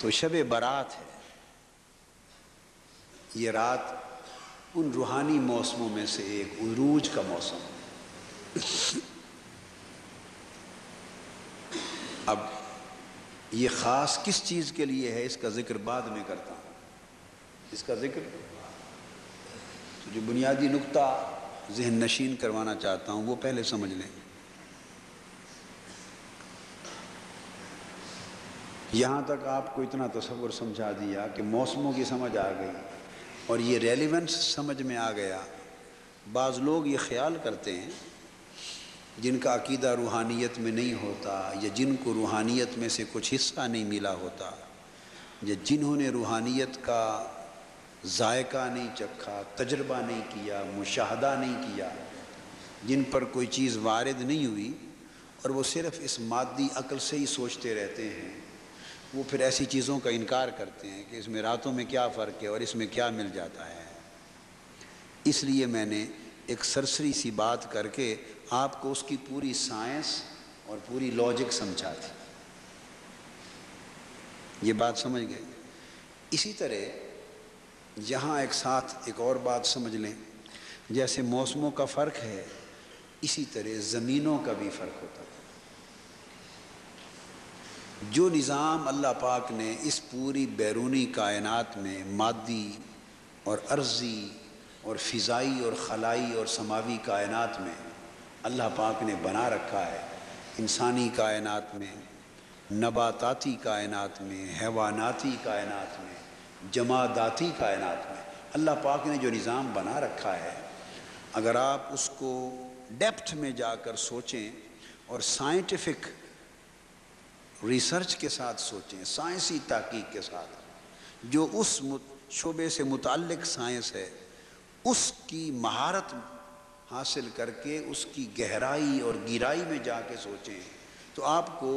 تو شب برات ہے، یہ رات ان روحانی موسموں میں سے ایک عروج کا موسم ہے۔ اب یہ خاص کس چیز کے لیے ہے، اس کا ذکر بعد میں کرتا ہوں۔ اس کا ذکر جو بنیادی نقطہ ذہن نشین کروانا چاہتا ہوں وہ پہلے سمجھ لیں۔ یہاں تک آپ کو اتنا تصور سمجھا دیا کہ موسموں کی سمجھ آ گئی اور یہ ریلیونس سمجھ میں آ گیا۔ بعض لوگ یہ خیال کرتے ہیں جن کا عقیدہ روحانیت میں نہیں ہوتا، یا جن کو روحانیت میں سے کچھ حصہ نہیں ملا ہوتا، یا جنہوں نے روحانیت کا ذائقہ نہیں چکھا، تجربہ نہیں کیا، مشاہدہ نہیں کیا، جن پر کوئی چیز وارد نہیں ہوئی اور وہ صرف اس مادی عقل سے ہی سوچتے رہتے ہیں، وہ پھر ایسی چیزوں کا انکار کرتے ہیں کہ اس میں راتوں میں کیا فرق ہے اور اس میں کیا مل جاتا ہے۔ اس لیے میں نے ایک سرسری سی بات کر کے آپ کو اس کی پوری سائنس اور پوری لاجک سمجھا تھی۔ یہ بات سمجھ گئے؟ اسی طرح یہاں ایک ساتھ ایک اور بات سمجھ لیں، جیسے موسموں کا فرق ہے اسی طرح زمینوں کا بھی فرق ہوتا ہے۔ جو نظام اللہ پاک نے اس پوری بیرونی کائنات میں مادی اور ارضی اور فضائی اور خلائی اور سماوی کائنات میں اللہ پاک نے بنا رکھا ہے، انسانی کائنات میں، نباتاتی کائنات میں، حیواناتی کائنات میں، جماداتی کائنات میں اللہ پاک نے جو نظام بنا رکھا ہے، اگر آپ اس کو ڈیپتھ میں جا کر سوچیں اور سائنٹیفک ریسرچ کے ساتھ سوچیں، سائنسی تحقیق کے ساتھ، جو اس شعبے سے متعلق سائنس ہے اس کی مہارت حاصل کر کے اس کی گہرائی اور گہرائی میں جا کے سوچیں تو آپ کو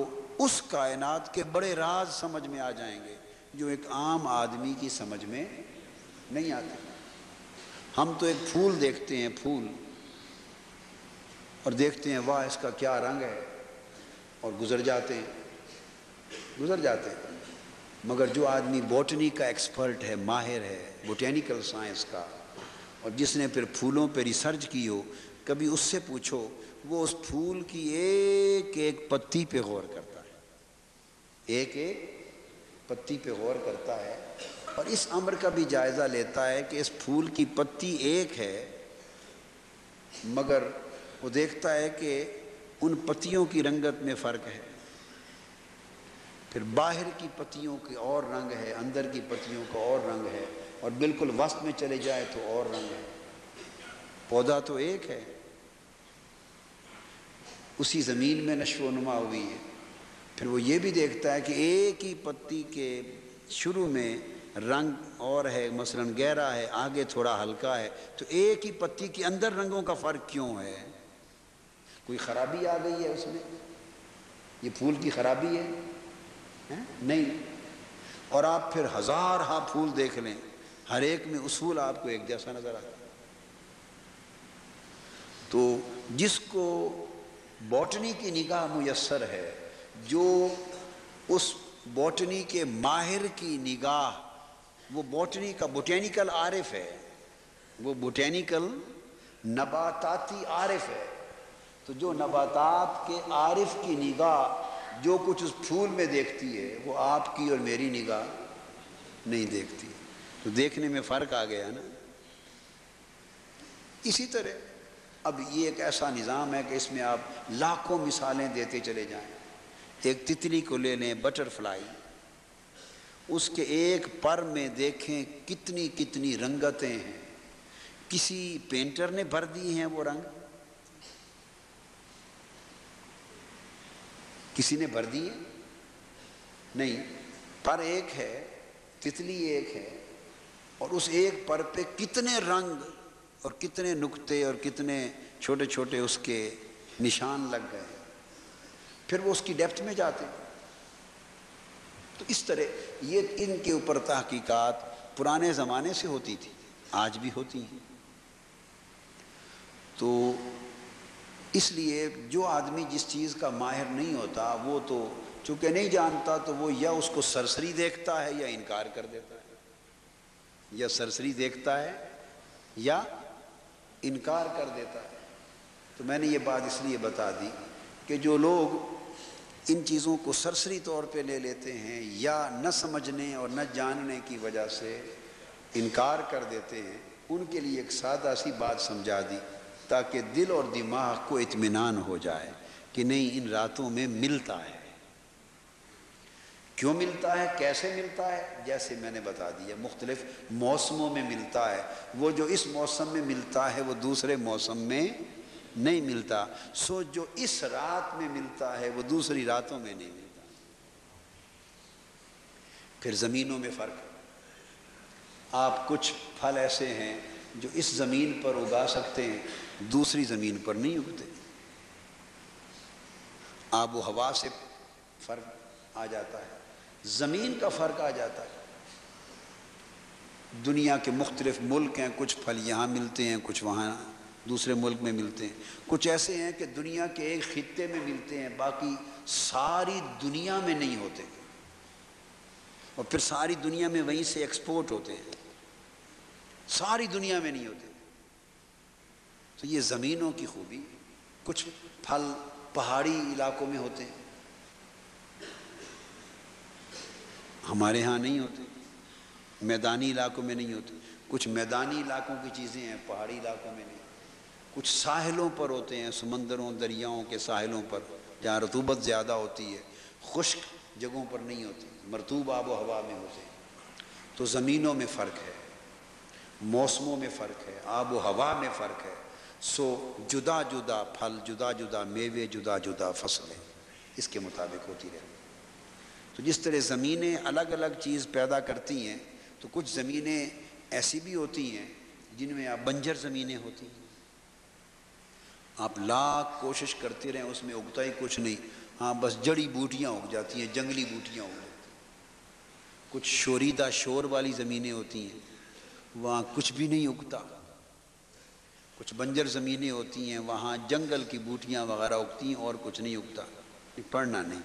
اس کائنات کے بڑے راز سمجھ میں آ جائیں گے جو ایک عام آدمی کی سمجھ میں نہیں آتے۔ ہم تو ایک پھول دیکھتے ہیں، پھول، اور دیکھتے ہیں واہ اس کا کیا رنگ ہے، اور گزر جاتے ہیں۔ مگر جو آدمی بوٹنی کا ایکسپرٹ ہے، ماہر ہے بوٹینیکل سائنس کا، اور جس نے پھر پھولوں پہ ریسرچ کی ہو، کبھی اس سے پوچھو، وہ اس پھول کی ایک ایک پتی پہ غور کرتا ہے، ایک ایک پتی پہ غور کرتا ہے، اور اس امر کا بھی جائزہ لیتا ہے کہ اس پھول کی پتی ایک ہے، مگر وہ دیکھتا ہے کہ ان پتیوں کی رنگت میں فرق ہے، پھر باہر کی پتیوں کے اور رنگ ہے، اندر کی پتیوں کا اور رنگ ہے، اور بالکل وسط میں چلے جائے تو اور رنگ ہے۔ پودا تو ایک ہے، اسی زمین میں نشو و نما ہوئی ہے۔ پھر وہ یہ بھی دیکھتا ہے کہ ایک ہی پتی کے شروع میں رنگ اور ہے، مثلا گہرا ہے، آگے تھوڑا ہلکا ہے، تو ایک ہی پتی کے اندر رنگوں کا فرق کیوں ہے؟ کوئی خرابی آ گئی ہے اس میں؟ یہ پھول کی خرابی ہے؟ نہیں۔ اور آپ پھر ہزار ہاں پھول دیکھ لیں، ہر ایک میں اصول آپ کو ایک جیسا نظر آتا ہے۔ تو جس کو بوٹنی کی نگاہ میسر ہے، جو اس بوٹنی کے ماہر کی نگاہ، وہ بوٹنی کا بوٹینیکل عارف ہے، وہ بوٹینیکل نباتاتی عارف ہے، تو جو نباتات کے عارف کی نگاہ جو کچھ اس پھول میں دیکھتی ہے وہ آپ کی اور میری نگاہ نہیں دیکھتی، تو دیکھنے میں فرق آ گیا نا۔ اسی طرح اب یہ ایک ایسا نظام ہے کہ اس میں آپ لاکھوں مثالیں دیتے چلے جائیں۔ ایک تتلی کو لے لیں، بٹر فلائی، اس کے ایک پر میں دیکھیں کتنی کتنی رنگتیں ہیں، کسی پینٹر نے بھر دی ہیں وہ رنگ؟ کسی نے بھر دی ہے؟ نہیں، پر ایک ہے، تتلی ایک ہے، اور اس ایک پر پہ کتنے رنگ اور کتنے نقطے اور کتنے چھوٹے چھوٹے اس کے نشان لگ گئے، پھر وہ اس کی ڈیپتھ میں جاتے۔ تو اس طرح یہ ان کے اوپر تحقیقات پرانے زمانے سے ہوتی تھی، آج بھی ہوتی ہیں۔ تو اس لیے جو آدمی جس چیز کا ماہر نہیں ہوتا وہ تو چونکہ نہیں جانتا تو وہ یا اس کو سرسری دیکھتا ہے یا انکار کر دیتا ہے، یا سرسری دیکھتا ہے یا انکار کر دیتا ہے۔ تو میں نے یہ بات اس لیے بتا دی کہ جو لوگ ان چیزوں کو سرسری طور پہ لے لیتے ہیں یا نہ سمجھنے اور نہ جاننے کی وجہ سے انکار کر دیتے ہیں، ان کے لیے ایک سادہ سی بات سمجھا دی تاکہ دل اور دماغ کو اطمینان ہو جائے کہ نہیں، ان راتوں میں ملتا ہے۔ کیوں ملتا ہے، کیسے ملتا ہے؟ جیسے میں نے بتا دیا، مختلف موسموں میں ملتا ہے۔ وہ جو اس موسم میں ملتا ہے وہ دوسرے موسم میں نہیں ملتا، سو جو اس رات میں ملتا ہے وہ دوسری راتوں میں نہیں ملتا۔ پھر زمینوں میں فرق ہے۔ آپ کچھ پھل ایسے ہیں جو اس زمین پر اگا سکتے ہیں، دوسری زمین پر نہیں اگتے۔ آب و ہوا سے فرق آ جاتا ہے، زمین کا فرق آ جاتا ہے۔ دنیا کے مختلف ملک ہیں، کچھ پھل یہاں ملتے ہیں، کچھ وہاں دوسرے ملک میں ملتے ہیں، کچھ ایسے ہیں کہ دنیا کے ایک خطے میں ملتے ہیں، باقی ساری دنیا میں نہیں ہوتے، اور پھر ساری دنیا میں وہیں سے ایکسپورٹ ہوتے ہیں، ساری دنیا میں نہیں ہوتے۔ تو یہ زمینوں کی خوبی۔ کچھ پھل پہاڑی علاقوں میں ہوتے ہیں، ہمارے ہاں نہیں ہوتے، میدانی علاقوں میں نہیں ہوتے۔ کچھ میدانی علاقوں کی چیزیں ہیں، پہاڑی علاقوں میں نہیں۔ کچھ ساحلوں پر ہوتے ہیں، سمندروں دریاؤں کے ساحلوں پر جہاں رطوبت زیادہ ہوتی ہے، خشک جگہوں پر نہیں ہوتی، مرطوب آب و ہوا میں ہوتے ہیں۔ تو زمینوں میں فرق ہے، موسموں میں فرق ہے، آب و ہوا میں فرق ہے، سو جدا جدا پھل، جدا جدا میوے، جدا جدا فصلیں اس کے مطابق ہوتی رہتی۔ تو جس طرح زمینیں الگ الگ چیز پیدا کرتی ہیں، تو کچھ زمینیں ایسی بھی ہوتی ہیں جن میں بنجر زمینیں ہوتی ہیں، آپ لاکھ کوشش کرتے رہیں اس میں اگتا ہی کچھ نہیں، ہاں بس جڑی بوٹیاں اگ جاتی ہیں، جنگلی بوٹیاں اگ جاتی ہیں۔ کچھ شوریدہ شور والی زمینیں ہوتی ہیں، وہاں کچھ بھی نہیں اگتا۔ کچھ بنجر زمینیں ہوتی ہیں، وہاں جنگل کی بوٹیاں وغیرہ اگتی ہیں اور کچھ نہیں اگتا۔ پڑھنا نہیں،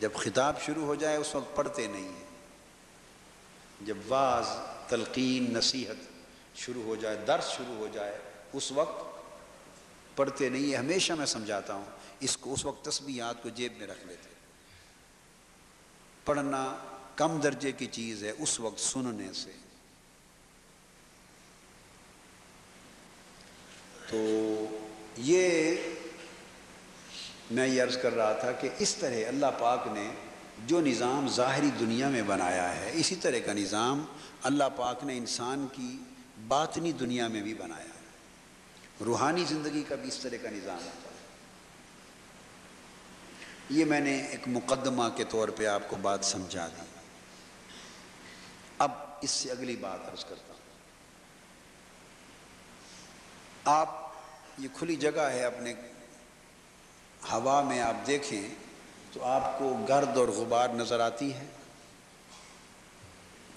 جب خطاب شروع ہو جائے اس وقت پڑھتے نہیں ہیں، جب واعظ، تلقین، نصیحت شروع ہو جائے، درس شروع ہو جائے، اس وقت پڑھتے نہیں ہیں۔ ہمیشہ میں سمجھاتا ہوں اس کو، اس وقت تسبیحات کو جیب میں رکھ لیتے۔ پڑھنا کم درجے کی چیز ہے اس وقت سننے سے۔ تو یہ میں یہ عرض کر رہا تھا کہ اس طرح اللہ پاک نے جو نظام ظاہری دنیا میں بنایا ہے، اسی طرح کا نظام اللہ پاک نے انسان کی باطنی دنیا میں بھی بنایا ہے۔ روحانی زندگی کا بھی اس طرح کا نظام ہوتا ہے۔ یہ میں نے ایک مقدمہ کے طور پہ آپ کو بات سمجھا دی۔ اب اس سے اگلی بات عرض کرتا ہوں۔ آپ یہ کھلی جگہ ہے، اپنے ہوا میں آپ دیکھیں تو آپ کو گرد اور غبار نظر آتی ہے؟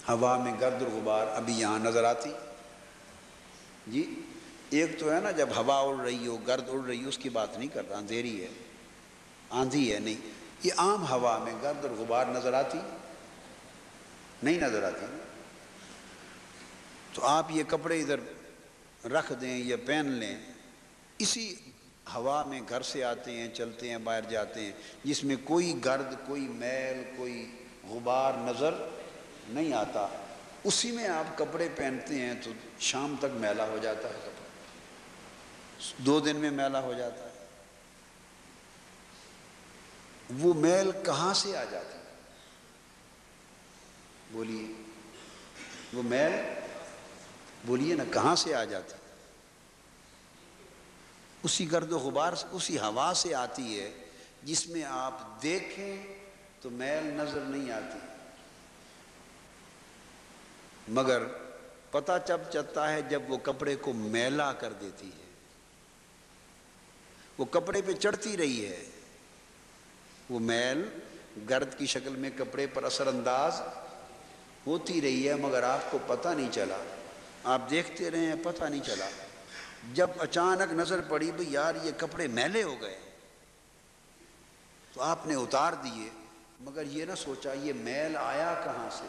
ہوا میں گرد اور غبار ابھی یہاں نظر آتی؟ جی، ایک تو ہے نا جب ہوا اڑ رہی ہو، گرد اڑ رہی ہو، اس کی بات نہیں کر رہا، اندھیری ہے، آندھی ہے، نہیں، یہ عام ہوا میں گرد اور غبار نظر آتی؟ نہیں نظر آتی۔ تو آپ یہ کپڑے ادھر رکھ دیں یا پہن لیں، اسی ہوا میں گھر سے آتے ہیں، چلتے ہیں، باہر جاتے ہیں، جس میں کوئی گرد، کوئی میل، کوئی غبار نظر نہیں آتا، اسی میں آپ کپڑے پہنتے ہیں تو شام تک میلا ہو جاتا ہے کپڑا، 2 دن میں میلا ہو جاتا ہے۔ وہ میل کہاں سے آ جاتی ہے؟ بولیے، وہ میل بولیے نا، کہاں سے آ جاتی؟ اسی گرد و غبار سے، اسی ہوا سے آتی ہے جس میں آپ دیکھیں تو میل نظر نہیں آتی، مگر پتہ جب چلتا ہے جب وہ کپڑے کو میلا کر دیتی ہے، وہ کپڑے پہ چڑھتی رہی ہے، وہ میل گرد کی شکل میں کپڑے پر اثر انداز ہوتی رہی ہے، مگر آپ کو پتہ نہیں چلا، آپ دیکھتے رہے ہیں، پتہ نہیں چلا۔ جب اچانک نظر پڑی بھئی یار یہ کپڑے میلے ہو گئے، تو آپ نے اتار دیے، مگر یہ نہ سوچا یہ میل آیا کہاں سے؟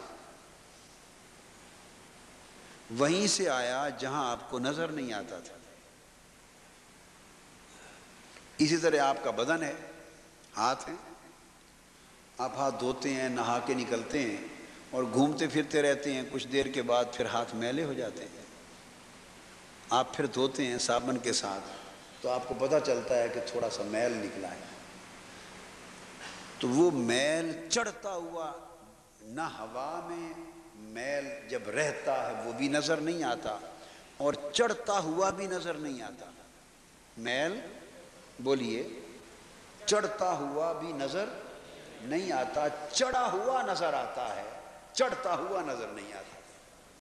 وہیں سے آیا جہاں آپ کو نظر نہیں آتا تھا۔ اسی طرح آپ کا بدن ہے، ہاتھ ہیں، آپ ہاتھ دھوتے ہیں، نہا کے نکلتے ہیں اور گھومتے پھرتے رہتے ہیں، کچھ دیر کے بعد پھر ہاتھ میلے ہو جاتے ہیں، آپ پھر دھوتے ہیں صابن کے ساتھ تو آپ کو پتہ چلتا ہے کہ تھوڑا سا میل نکلا ہے۔ تو وہ میل چڑھتا ہوا، نہ ہوا میں میل جب رہتا ہے وہ بھی نظر نہیں آتا اور چڑھتا ہوا بھی نظر نہیں آتا۔ میل بولیے، چڑھتا ہوا بھی نظر نہیں آتا، چڑھا ہوا نظر آتا ہے، چڑھتا ہوا نظر نہیں آتا۔